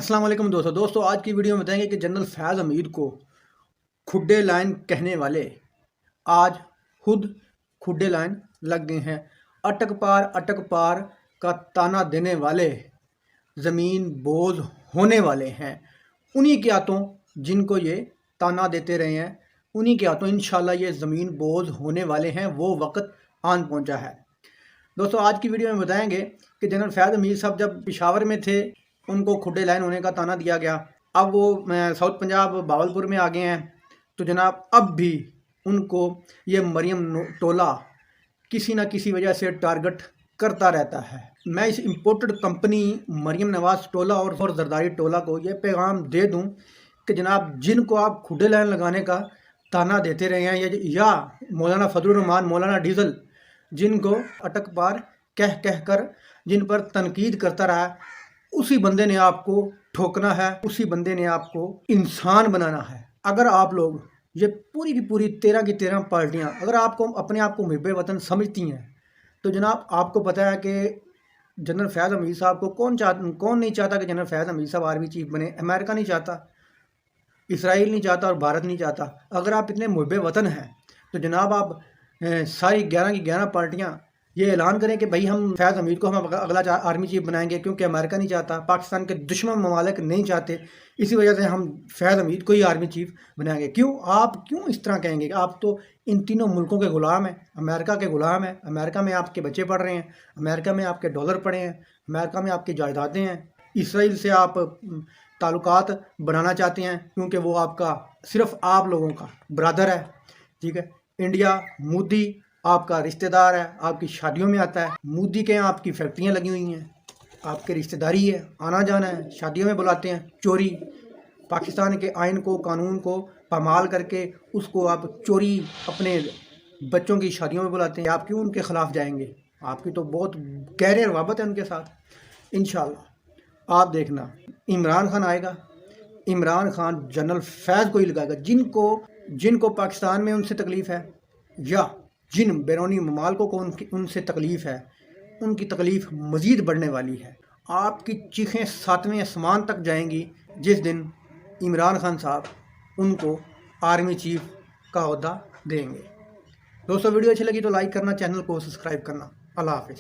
السلام علیکم دوستو آج کی ویڈیو میں بتائیں گے کہ جنرل فیاض حمید کو کھڈے لائن کہنے والے آج خود کھڈے لائن لگ گئے ہیں۔ اٹک پار کا تانا دینے والے زمین بوجھ ہونے والے ہیں۔ انہی کے ہاتھوں جن کو یہ تانا دیتے رہے ہیں، انہی کے ہاتھوں انشاءاللہ یہ زمین بوجھ ہونے والے ہیں۔ وہ وقت آن پہنچا ہے۔ دوستو آج کی ویڈیو میں بتائیں گے کہ جنرل فیاض حمید صاحب جب پشاور میں تھے ان کو کھڈے لائن ہونے کا تانا دیا گیا۔ اب وہ ساؤتھ پنجاب باولپور میں آ گئے ہیں تو جناب اب بھی ان کو یہ مریم ٹولہ کسی نہ کسی وجہ سے ٹارگٹ کرتا رہتا ہے۔ میں اس امپورٹڈ کمپنی مریم نواز ٹولہ اور زرداری ٹولہ کو یہ پیغام دے دوں کہ جناب جن کو آپ کھڈے لائن لگانے کا تانا دیتے رہے ہیں یا مولانا فضل الرحمان مولانا ڈیزل جن کو اٹک پار کہہ کر جن پر تنقید کرتا رہا، اسی بندے نے آپ کو ٹھوکنا ہے، اسی بندے نے آپ کو انسان بنانا ہے۔ اگر آپ لوگ یہ پوری کی پوری 13 کی 13 پارٹیاں اگر آپ کو اپنے آپ کو محب وطن سمجھتی ہیں تو جناب آپ کو پتہ ہے کہ جنرل فیاض حمید صاحب کو کون نہیں چاہتا کہ جنرل فیاض حمید صاحب آرمی چیف بنے۔ امریکہ نہیں چاہتا، اسرائیل نہیں چاہتا اور بھارت نہیں چاہتا۔ اگر آپ اتنے محب وطن ہیں تو جناب آپ ساری 11 کی 11 پارٹیاں یہ اعلان کریں کہ بھائی ہم فیاض حمید کو ہم اگلا آرمی چیف بنائیں گے، کیونکہ امریکہ نہیں چاہتا، پاکستان کے دشمن ممالک نہیں چاہتے، اسی وجہ سے ہم فیاض حمید کو ہی آرمی چیف بنائیں گے۔ آپ کیوں اس طرح کہیں گے کہ آپ تو ان تینوں ملکوں کے غلام ہیں، امریکہ کے غلام ہیں، امریکہ میں آپ کے بچے پڑھ رہے ہیں، امریکہ میں آپ کے ڈالر پڑے ہیں، امریکہ میں آپ کی جائیدادیں ہیں، اسرائیل سے آپ تعلقات بنانا چاہتے ہیں کیونکہ وہ آپ کا صرف آپ لوگوں کا برادر ہے، ٹھیک ہے۔ انڈیا مودی آپ کا رشتہ دار ہے، آپ کی شادیوں میں آتا ہے، مودی کے یہاں آپ کی فیکٹریاں لگی ہوئی ہیں، آپ کے رشتہ داری ہے، آنا جانا ہے، شادیوں میں بلاتے ہیں، چوری پاکستان کے آئین کو قانون کو پامال کر کے اس کو آپ چوری اپنے بچوں کی شادیوں میں بلاتے ہیں۔ آپ کیوں ان کے خلاف جائیں گے؟ آپ کی تو بہت گہرے روابط ہے ان کے ساتھ۔ انشاءاللہ آپ دیکھنا عمران خان آئے گا، عمران خان جنرل فیض کو ہی لگائے گا۔ جن کو پاکستان میں ان سے تکلیف ہے یا جن بیرونی ممالکوں کو ان سے تکلیف ہے، ان کی تکلیف مزید بڑھنے والی ہے۔ آپ کی چیخیں 7ویں آسمان تک جائیں گی جس دن عمران خان صاحب ان کو آرمی چیف کا عہدہ دیں گے۔ دوستو ویڈیو اچھی لگی تو لائک کرنا، چینل کو سبسکرائب کرنا۔ اللہ حافظ۔